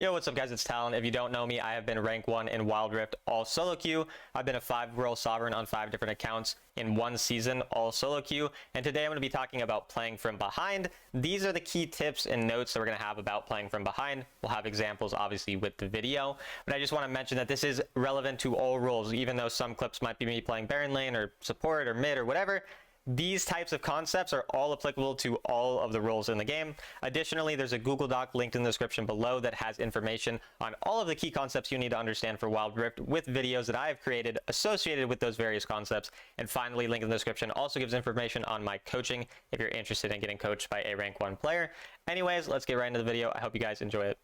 Yo, what's up guys, it's Talon. If you don't know me, I have been rank 1 in Wild Rift all solo queue. I've been a 5-role sovereign on 5 different accounts in one season all solo queue. And today I'm going to be talking about playing from behind. These are the key tips and notes that we're going to have about playing from behind. We'll have examples obviously with the video. But I just want to mention that this is relevant to all roles, even though some clips might be me playing Baron lane or support or mid or whatever. These types of concepts are all applicable to all of the roles in the game. Additionally, there's a Google Doc linked in the description below that has information on all of the key concepts you need to understand for Wild Rift with videos that I have created associated with those various concepts. And finally, link in the description also gives information on my coaching if you're interested in getting coached by a rank 1 player. Anyways, let's get right into the video. I hope you guys enjoy it.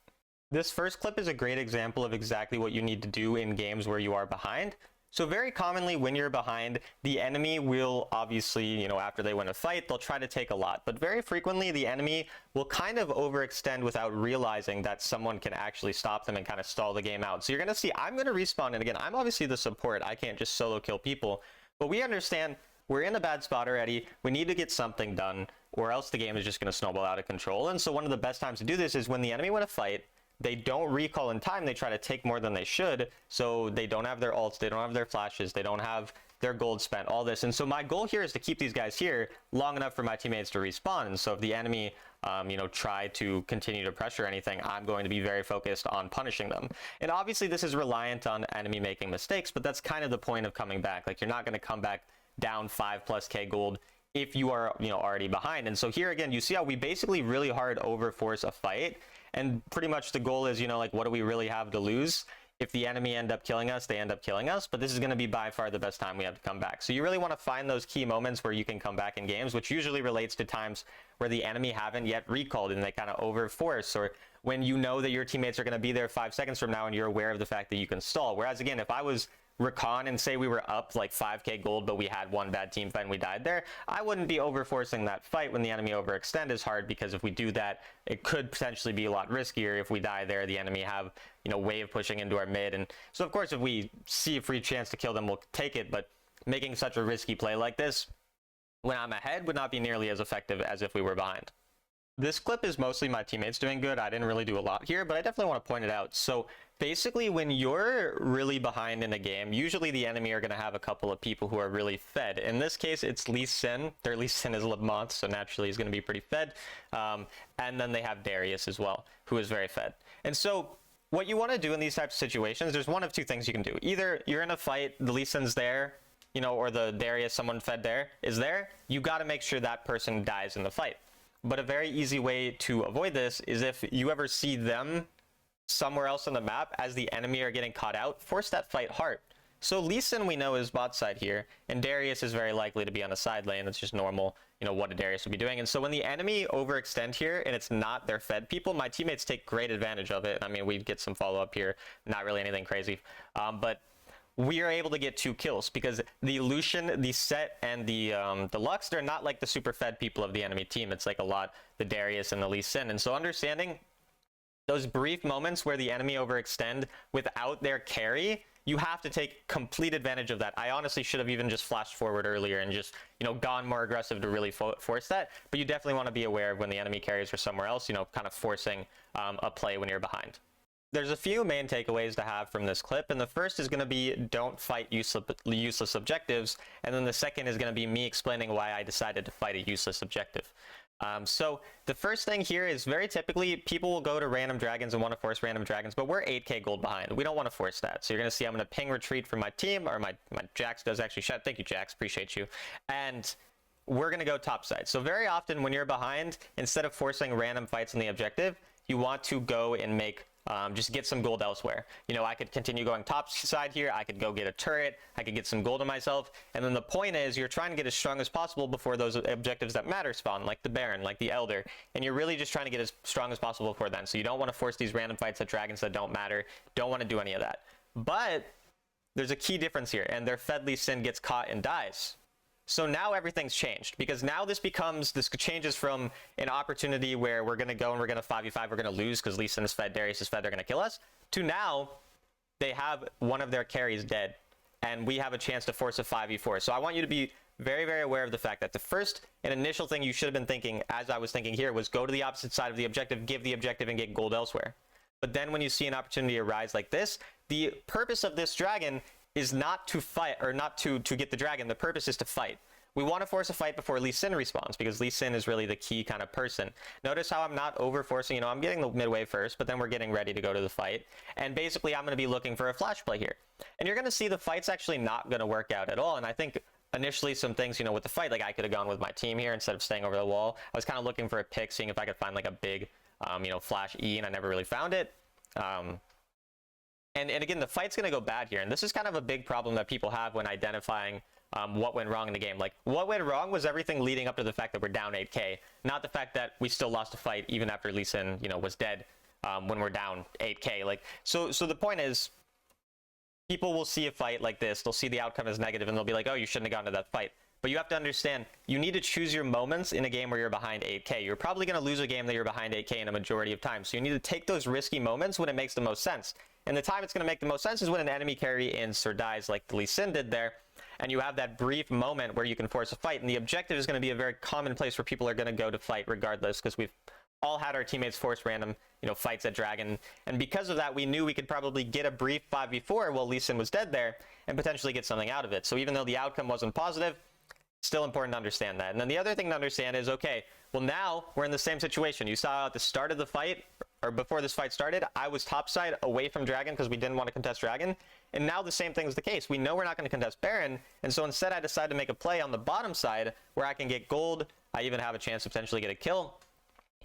This first clip is a great example of exactly what you need to do in games where you are behind. So very commonly when you're behind, the enemy will obviously, after they win a fight, they'll try to take a lot. But very frequently, the enemy will kind of overextend without realizing that someone can actually stop them and kind of stall the game out. So you're going to see, I'm going to respawn. And again, I'm obviously the support. I can't just solo kill people. But we understand we're in a bad spot already. We need to get something done or else the game is just going to snowball out of control. And so one of the best times to do this is when the enemy win a fight. They don't recall in time, they try to take more than they should, so they don't have their ults, they don't have their flashes, they don't have their gold spent, all this. And so my goal here is to keep these guys here long enough for my teammates to respawn. And so if the enemy, try to continue to pressure anything, I'm going to be very focused on punishing them. And obviously this is reliant on enemy making mistakes, but that's kind of the point of coming back. Like, you're not going to come back down 5+ gold if you are, already behind. And so here again, you see how we basically really hard overforce a fight. And pretty much the goal is, what do we really have to lose? If the enemy end up killing us, they end up killing us. But this is going to be by far the best time we have to come back. So you really want to find those key moments where you can come back in games, which usually relates to times where the enemy haven't yet recalled and they kind of overforce, or when you know that your teammates are going to be there 5 seconds from now and you're aware of the fact that you can stall. Whereas again, if I was recon and say we were up like 5k gold but we had one bad team fight and we died there, I wouldn't be overforcing that fight when the enemy overextend is hard, because if we do that, it could potentially be a lot riskier. If we die there, the enemy have wave pushing into our mid, and so of course if we see a free chance to kill them, we'll take it. But making such a risky play like this when I'm ahead would not be nearly as effective as if we were behind. This clip is mostly my teammates doing good. I didn't really do a lot here, but I definitely want to point it out. So basically, when you're really behind in a game, usually the enemy are going to have a couple of people who are really fed. In this case, it's Lee Sin. Their Lee Sin is Lamont, so naturally he's going to be pretty fed. And then they have Darius as well, who is very fed. And so what you want to do in these types of situations, there's one of two things you can do. Either you're in a fight, the Lee Sin's there, or the Darius, someone fed there, is there. You got to make sure that person dies in the fight. But a very easy way to avoid this is if you ever see them somewhere else on the map as the enemy are getting caught out, force that fight hard. So Lee Sin we know is bot side here, and Darius is very likely to be on a side lane. That's just normal, what a Darius would be doing. And so when the enemy overextend here and it's not their fed people, my teammates take great advantage of it. I mean, we'd get some follow-up here, not really anything crazy. But we are able to get 2 kills because the Lucian, the Set, and the Lux, they're not like the super fed people of the enemy team. It's like a lot the Darius and the Lee Sin. And so understanding those brief moments where the enemy overextend without their carry, you have to take complete advantage of that. I honestly should have even just flashed forward earlier and just, gone more aggressive to really force that. But you definitely want to be aware of when the enemy carries are somewhere else, kind of forcing a play when you're behind. There's a few main takeaways to have from this clip, and the first is going to be don't fight useless objectives, and then the second is going to be me explaining why I decided to fight a useless objective. So the first thing here is very typically people will go to random dragons and want to force random dragons, but we're 8k gold behind. We don't want to force that. So you're going to see I'm going to ping retreat from my team, or my Jax does actually shut. Thank you, Jax. Appreciate you. And we're going to go top side. So very often when you're behind, instead of forcing random fights on the objective, you want to go and make just get some gold elsewhere. I could continue going top side here. I could go get a turret. I could get some gold on myself. And then the point is you're trying to get as strong as possible before those objectives that matter spawn, like the Baron, like the Elder. And you're really just trying to get as strong as possible before then. So you don't want to force these random fights at dragons that don't matter. Don't want to do any of that. But there's a key difference here. And their fed Lee Sin gets caught and dies. So now everything's changed, because now this changes from an opportunity where we're going to go and we're going to 5v5, we're going to lose because Lee Sin is fed, Darius is fed, they're going to kill us, to now they have one of their carries dead and we have a chance to force a 5v4. So I want you to be very, very aware of the fact that the first and initial thing you should have been thinking, as I was thinking here, was go to the opposite side of the objective, give the objective, and get gold elsewhere. But then when you see an opportunity arise like this, the purpose of this dragon is not to fight, or not to get the dragon. The purpose is to fight. We want to force a fight before Lee Sin respawns, because Lee Sin is really the key kind of person. Notice how I'm not over forcing, you know, I'm getting the mid wave first, but then we're getting ready to go to the fight. And basically I'm going to be looking for a flash play here. And you're going to see the fight's actually not going to work out at all. And I think initially some things, you know, with the fight, like I could have gone with my team here instead of staying over the wall. I was kind of looking for a pick, seeing if I could find like a big, you know, flash E, and I never really found it. And again, the fight's going to go bad here. And this is kind of a big problem that people have when identifying what went wrong in the game. Like, what went wrong was everything leading up to the fact that we're down 8k, not the fact that we still lost a fight even after Lee Sin, you know, was dead when we're down 8k. Like, so the point is, people will see a fight like this, they'll see the outcome as negative, and they'll be like, oh, you shouldn't have gone to that fight. But you have to understand, you need to choose your moments in a game where you're behind 8k. You're probably going to lose a game that you're behind 8k in a majority of times. So you need to take those risky moments when it makes the most sense. And the time it's going to make the most sense is when an enemy carry in or dies like Lee Sin did there, and you have that brief moment where you can force a fight. And the objective is going to be a very common place where people are going to go to fight regardless, because we've all had our teammates force random, you know, fights at Dragon. And because of that, we knew we could probably get a brief 5v4 while Lee Sin was dead there and potentially get something out of it. So even though the outcome wasn't positive, still important to understand that. And then the other thing to understand is, okay, well, now we're in the same situation. You saw at the start of the fight, or before this fight started, I was topside away from Dragon because we didn't want to contest Dragon. And now the same thing is the case. We know we're not going to contest Baron. And so instead I decided to make a play on the bottom side where I can get gold. I even have a chance to potentially get a kill.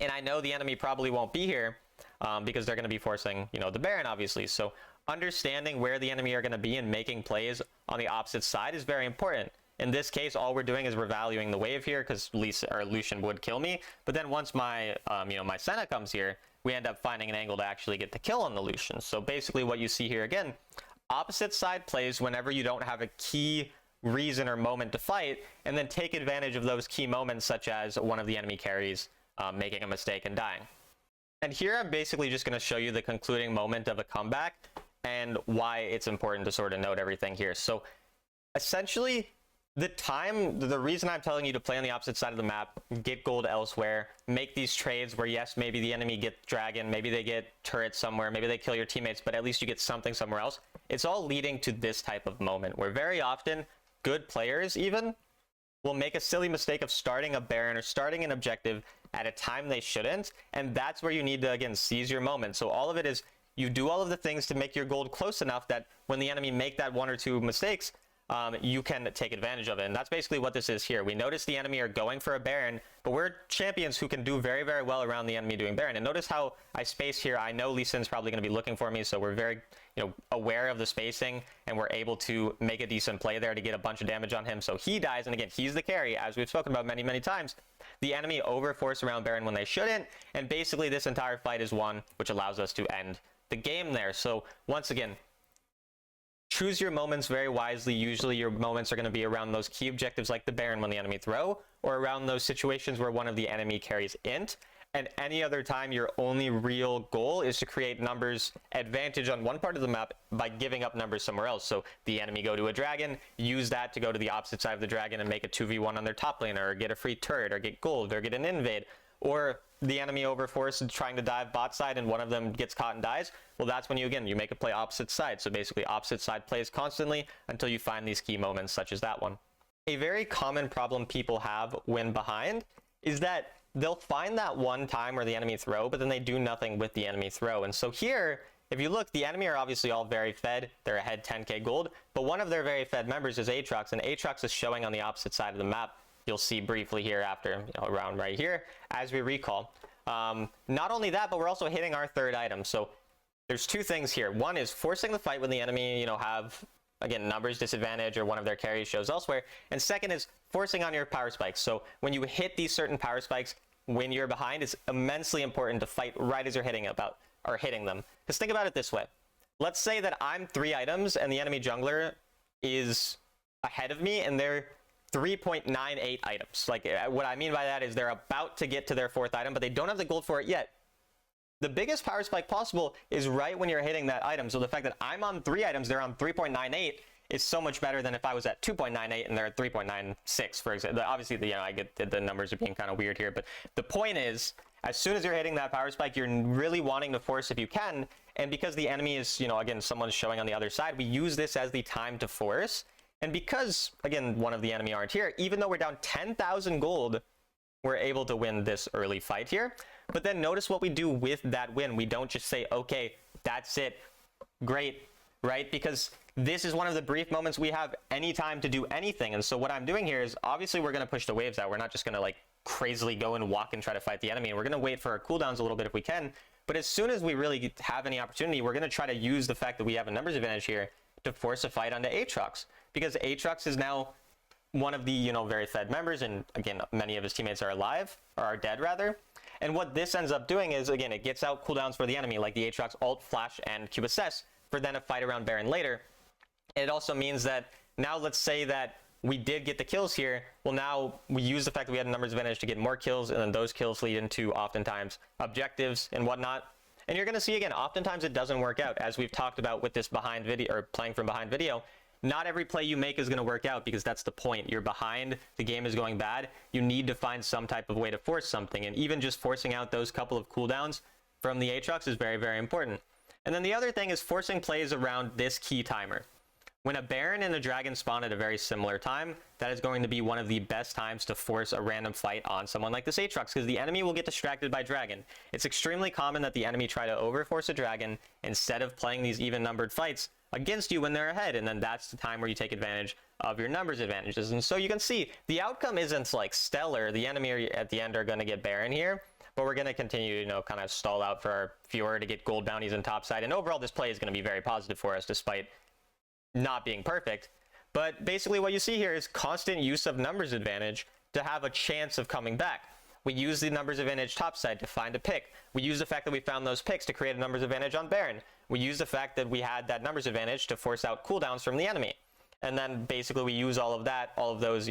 And I know the enemy probably won't be here because they're going to be forcing, you know, the Baron, obviously. So understanding where the enemy are going to be and making plays on the opposite side is very important. In this case, all we're doing is we're valuing the wave here because Lucian would kill me. But then once my, you know, my Senna comes here, we end up finding an angle to actually get the kill on the Lucian. So basically what you see here again, opposite side plays whenever you don't have a key reason or moment to fight, and then take advantage of those key moments, such as one of the enemy carries making a mistake and dying. And here I'm basically just going to show you the concluding moment of a comeback and why it's important to sort of note everything here. So essentially, the reason I'm telling you to play on the opposite side of the map, get gold elsewhere, make these trades where, yes, maybe the enemy get Dragon, maybe they get turret somewhere, maybe they kill your teammates, but at least you get something somewhere else. It's all leading to this type of moment where very often good players even will make a silly mistake of starting a Baron or starting an objective at a time they shouldn't. And that's where you need to, again, seize your moment. So all of it is you do all of the things to make your gold close enough that when the enemy make that one or two mistakes, you can take advantage of it. And that's basically what this is here. We notice the enemy are going for a Baron, but we're champions who can do very, very well around the enemy doing Baron. And notice how I space here. I know Lee Sin's probably going to be looking for me, so we're very, you know, aware of the spacing, and we're able to make a decent play there to get a bunch of damage on him. So he dies, and again, he's the carry, as we've spoken about many, many times. The enemy overforce around Baron when they shouldn't, and basically this entire fight is won, which allows us to end the game there. So once again, choose your moments very wisely. Usually your moments are going to be around those key objectives like the Baron when the enemy throw, or around those situations where one of the enemy carries int. And any other time, your only real goal is to create numbers advantage on one part of the map by giving up numbers somewhere else. So the enemy go to a Dragon, use that to go to the opposite side of the Dragon and make a 2v1 on their top laner, or get a free turret, or get gold, or get an invade. Or the enemy overforce trying to dive bot side and one of them gets caught and dies. Well, that's when you make a play opposite side. So basically opposite side plays constantly until you find these key moments such as that one. A very common problem people have when behind is that they'll find that one time where the enemy throw, but then they do nothing with the enemy throw. And so here, if you look, the enemy are obviously all very fed. They're ahead 10k gold, but one of their very fed members is Aatrox, and Aatrox is showing on the opposite side of the map. You'll see briefly here after, around right here, as we recall. Not only that, but we're also hitting our third item. So there's two things here. One is forcing the fight when the enemy, have, again, numbers disadvantage or one of their carries shows elsewhere. And second is forcing on your power spikes. So when you hit these certain power spikes, when you're behind, it's immensely important to fight right as you're hitting them. Because think about it this way. Let's say that I'm 3 items and the enemy jungler is ahead of me and they're 3.98 items. Like, what I mean by that is they're about to get to their 4th item, but they don't have the gold for it yet. The biggest power spike possible is right when you're hitting that item. So the fact that I'm on 3 items, they're on 3.98 is so much better than if I was at 2.98 and they're at 3.96, for example. Obviously, I get the numbers are being kind of weird here, but the point is, As soon as you're hitting that power spike, you're really wanting to force if you can. And because the enemy is, again, someone's showing on the other side, we use this as the time to force. And because, again, one of the enemy aren't here, even though we're down 10,000 gold, we're able to win this early fight here. But then notice what we do with that win. We don't just say, okay, that's it, great, right? Because this is one of the brief moments we have any time to do anything. And so what I'm doing here is, obviously we're going to push the waves out. We're not just going to like crazily go and walk and try to fight the enemy. And we're going to wait for our cooldowns a little bit if we can. But as soon as we really have any opportunity, we're going to try to use the fact that we have a numbers advantage here to force a fight onto Aatrox. Because Aatrox is now one of the, very fed members. And again, many of his teammates are alive, or are dead rather. And what this ends up doing is, again, it gets out cooldowns for the enemy, like the Aatrox ult, flash, and QSS, for then a fight around Baron later. It also means that now let's say that we did get the kills here. Well, now we use the fact that we had a numbers advantage to get more kills, and then those kills lead into oftentimes objectives and whatnot. And you're going to see, again, oftentimes it doesn't work out, as we've talked about with this behind video, or playing from behind video. Not every play you make is going to work out, because that's the point. You're behind, the game is going bad. You need to find some type of way to force something, and even just forcing out those couple of cooldowns from the Aatrox is very, very important. And then the other thing is forcing plays around this key timer. When a Baron and a Dragon spawn at a very similar time, that is going to be one of the best times to force a random fight on someone like this Aatrox, because the enemy will get distracted by Dragon. It's extremely common that the enemy try to overforce a Dragon instead of playing these even-numbered fights against you when they're ahead, and then that's the time where you take advantage of your numbers advantages. And so you can see, the outcome isn't like stellar. The enemy at the end are going to get Baron here, but we're going to continue to, kind of stall out for our Fiora to get gold bounties on top side, and overall this play is going to be very positive for us, despite not being perfect. But basically what you see here is constant use of numbers advantage to have a chance of coming back. We use the numbers advantage topside to find a pick. We use the fact that we found those picks to create a numbers advantage on Baron. We use the fact that we had that numbers advantage to force out cooldowns from the enemy. And then basically we use all of that, all of those,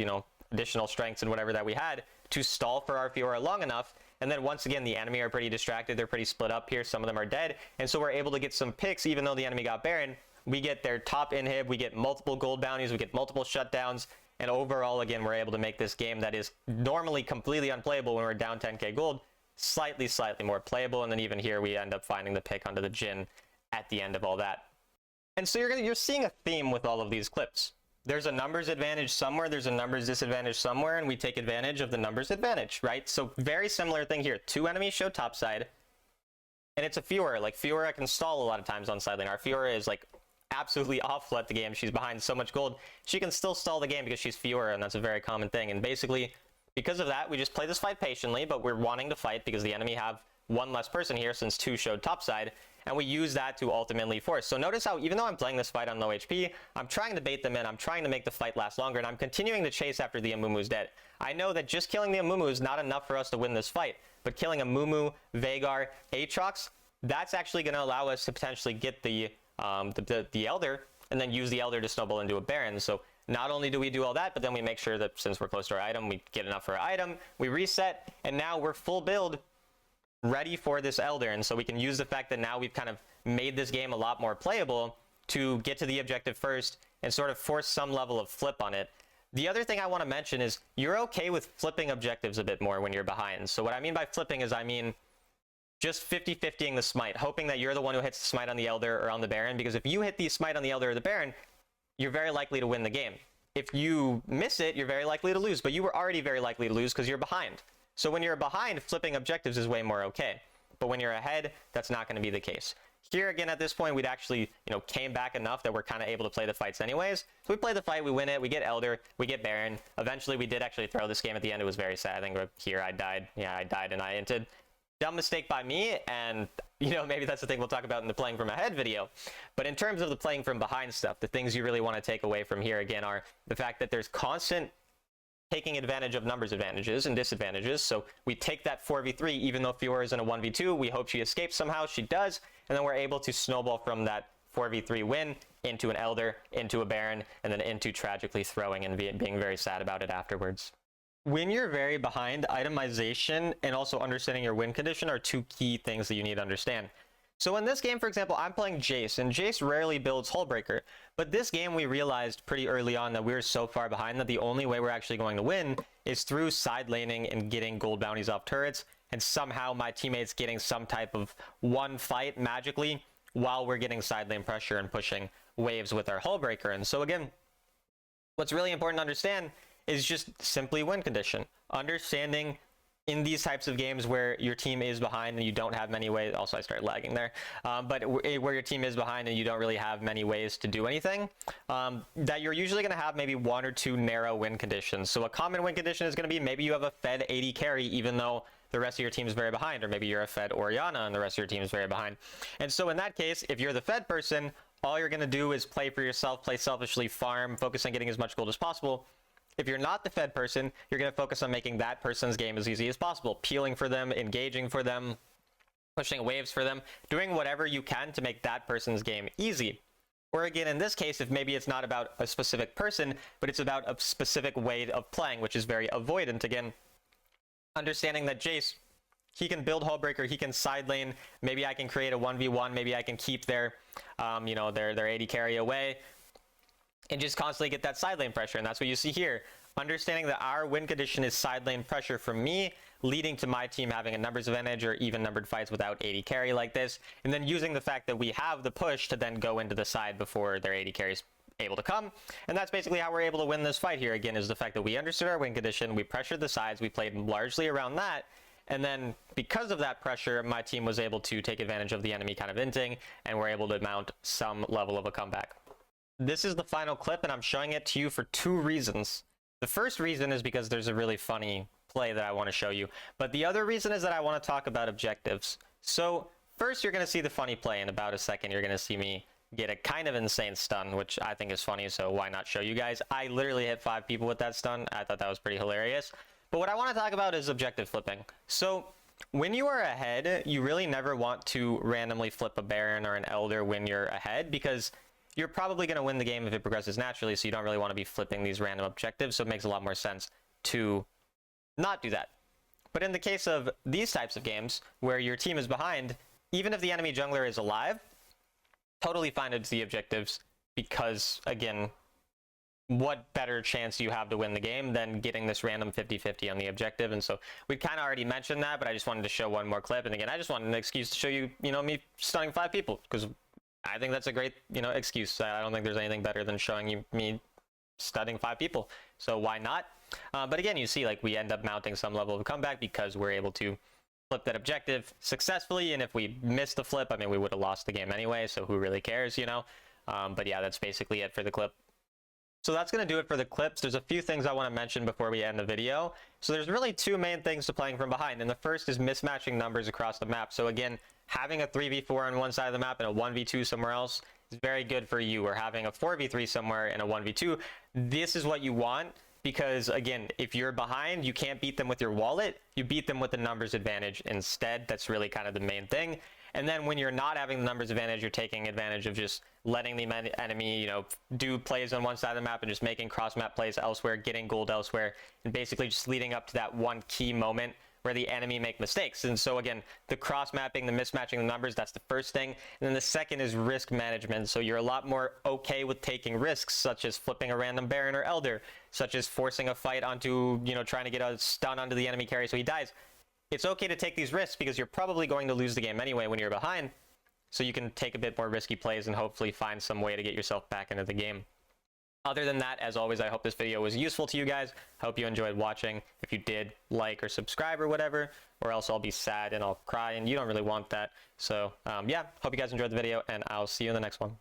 additional strengths and whatever that we had to stall for our Fiora long enough. And then once again, the enemy are pretty distracted. They're pretty split up here. Some of them are dead. And so we're able to get some picks, even though the enemy got Baron. We get their top inhib, we get multiple gold bounties, we get multiple shutdowns, and overall, again, we're able to make this game that is normally completely unplayable when we're down 10k gold, slightly more playable. And then even here, we end up finding the pick onto the Jhin at the end of all that. And so you're seeing a theme with all of these clips. There's a numbers advantage somewhere, there's a numbers disadvantage somewhere, and we take advantage of the numbers advantage, right? So very similar thing here. Two enemies show topside, and it's a Fiora. Like, Fiora can stall a lot of times on side lane. Our Fiora is like absolutely awful at the game. She's behind so much gold. She can still stall the game because she's Fiora, and that's a very common thing. And basically, because of that, we just play this fight patiently, but we're wanting to fight because the enemy have one less person here since two showed topside, and we use that to ultimately force. So notice how, even though I'm playing this fight on low HP, I'm trying to bait them in, I'm trying to make the fight last longer, and I'm continuing to chase after the Amumu's dead. I know that just killing the Amumu is not enough for us to win this fight, but killing Amumu, Veigar, Aatrox, that's actually going to allow us to potentially get the Elder, and then use the Elder to snowball into a Baron. So not only do we do all that, but then we make sure that since we're close to our item, we get enough for our item, we reset, and now we're full build, ready for this Elder. And so we can use the fact that now we've kind of made this game a lot more playable to get to the objective first and sort of force some level of flip on it. The other thing I want to mention is you're okay with flipping objectives a bit more when you're behind. So what I mean by flipping is, I mean just 50-50ing the smite, hoping that you're the one who hits the smite on the Elder or on the Baron, because if you hit the smite on the Elder or the Baron, you're very likely to win the game. If you miss it, you're very likely to lose, but you were already very likely to lose because you're behind. So when you're behind, flipping objectives is way more okay. But when you're ahead, that's not going to be the case. Here again, at this point, we'd actually, came back enough that we're kind of able to play the fights anyways. So we play the fight, we win it, we get Elder, we get Baron. Eventually, we did actually throw this game at the end. It was very sad. I think here I died. Yeah, I died and I inted. Dumb mistake by me, and maybe that's the thing we'll talk about in the playing from ahead video. But in terms of the playing from behind stuff, the things you really want to take away from here again are the fact that there's constant taking advantage of numbers advantages and disadvantages. So we take that 4v3, even though Fiora is in a 1v2, we hope she escapes somehow, she does, and then we're able to snowball from that 4v3 win into an Elder, into a Baron, and then into tragically throwing and being very sad about it afterwards. When you're very behind, itemization and also understanding your win condition are two key things that you need to understand. So in this game, for example, I'm playing Jace, and Jace rarely builds Hullbreaker. But this game, we realized pretty early on that we were so far behind that the only way we're actually going to win is through side laning and getting gold bounties off turrets and somehow my teammates getting some type of one fight magically while we're getting side lane pressure and pushing waves with our hull breaker. And so again, what's really important to understand is just simply win condition. Understanding in these types of games where your team is behind and you don't have many ways, also I started lagging there, but where your team is behind and you don't really have many ways to do anything, that you're usually going to have maybe one or two narrow win conditions. So a common win condition is going to be maybe you have a Fed AD carry even though the rest of your team is very behind, or maybe you're a Fed Orianna and the rest of your team is very behind. And so in that case, if you're the Fed person, all you're going to do is play for yourself, play selfishly, farm, focus on getting as much gold as possible. If you're not the Fed person, you're going to focus on making that person's game as easy as possible, peeling for them, engaging for them, pushing waves for them, doing whatever you can to make that person's game easy. Or again, in this case, if maybe it's not about a specific person, but it's about a specific way of playing, which is very avoidant. Again, understanding that Jace, he can build Hullbreaker, he can side lane, maybe I can create a 1v1, maybe I can keep their, their AD carry away, and just constantly get that side lane pressure. And that's what you see here. Understanding that our win condition is side lane pressure from me, leading to my team having a numbers advantage or even numbered fights without AD carry like this. And then using the fact that we have the push to then go into the side before their AD carry is able to come. And that's basically how we're able to win this fight here, again, is the fact that we understood our win condition, we pressured the sides, we played largely around that. And then because of that pressure, my team was able to take advantage of the enemy kind of inting, and we're able to mount some level of a comeback. This is the final clip, and I'm showing it to you for two reasons. The first reason is because there's a really funny play that I want to show you. But the other reason is that I want to talk about objectives. So first, you're going to see the funny play. In about a second, you're going to see me get a kind of insane stun, which I think is funny, so why not show you guys? I literally hit 5 people with that stun. I thought that was pretty hilarious. But what I want to talk about is objective flipping. So when you are ahead, you really never want to randomly flip a Baron or an Elder when you're ahead, because you're probably going to win the game if it progresses naturally, so you don't really want to be flipping these random objectives, so it makes a lot more sense to not do that. But in the case of these types of games, where your team is behind, even if the enemy jungler is alive, totally fine to do the objectives, because, again, what better chance do you have to win the game than getting this random 50-50 on the objective? And so we kind of already mentioned that, but I just wanted to show one more clip. And again, I just wanted an excuse to show you, me stunning 5 people, because I think that's a great, excuse. I don't think there's anything better than showing you me stunning 5 people. So why not? But again, you see, like, we end up mounting some level of comeback because we're able to flip that objective successfully. And if we miss the flip, I mean, we would have lost the game anyway. So who really cares, But yeah, that's basically it for the clip. So that's going to do it for the clips. There's a few things I want to mention before we end the video. So there's really 2 main things to playing from behind. And the first is mismatching numbers across the map. So again, having a 3v4 on one side of the map and a 1v2 somewhere else is very good for you. Or having a 4v3 somewhere and a 1v2. This is what you want, because again, if you're behind, you can't beat them with your wallet. You beat them with the numbers advantage instead. That's really kind of the main thing. And then when you're not having the numbers advantage, you're taking advantage of just letting the enemy, do plays on one side of the map and just making cross-map plays elsewhere, getting gold elsewhere, and basically just leading up to that one key moment where the enemy make mistakes. And so again, the cross-mapping, the mismatching the numbers, that's the first thing. And then the second is risk management. So you're a lot more okay with taking risks, such as flipping a random Baron or Elder, such as forcing a fight onto, trying to get a stun onto the enemy carry so he dies. It's okay to take these risks because you're probably going to lose the game anyway when you're behind. So you can take a bit more risky plays and hopefully find some way to get yourself back into the game. Other than that, as always, I hope this video was useful to you guys. I hope you enjoyed watching. If you did, like or subscribe or whatever, or else I'll be sad and I'll cry, and you don't really want that. So yeah, hope you guys enjoyed the video, and I'll see you in the next one.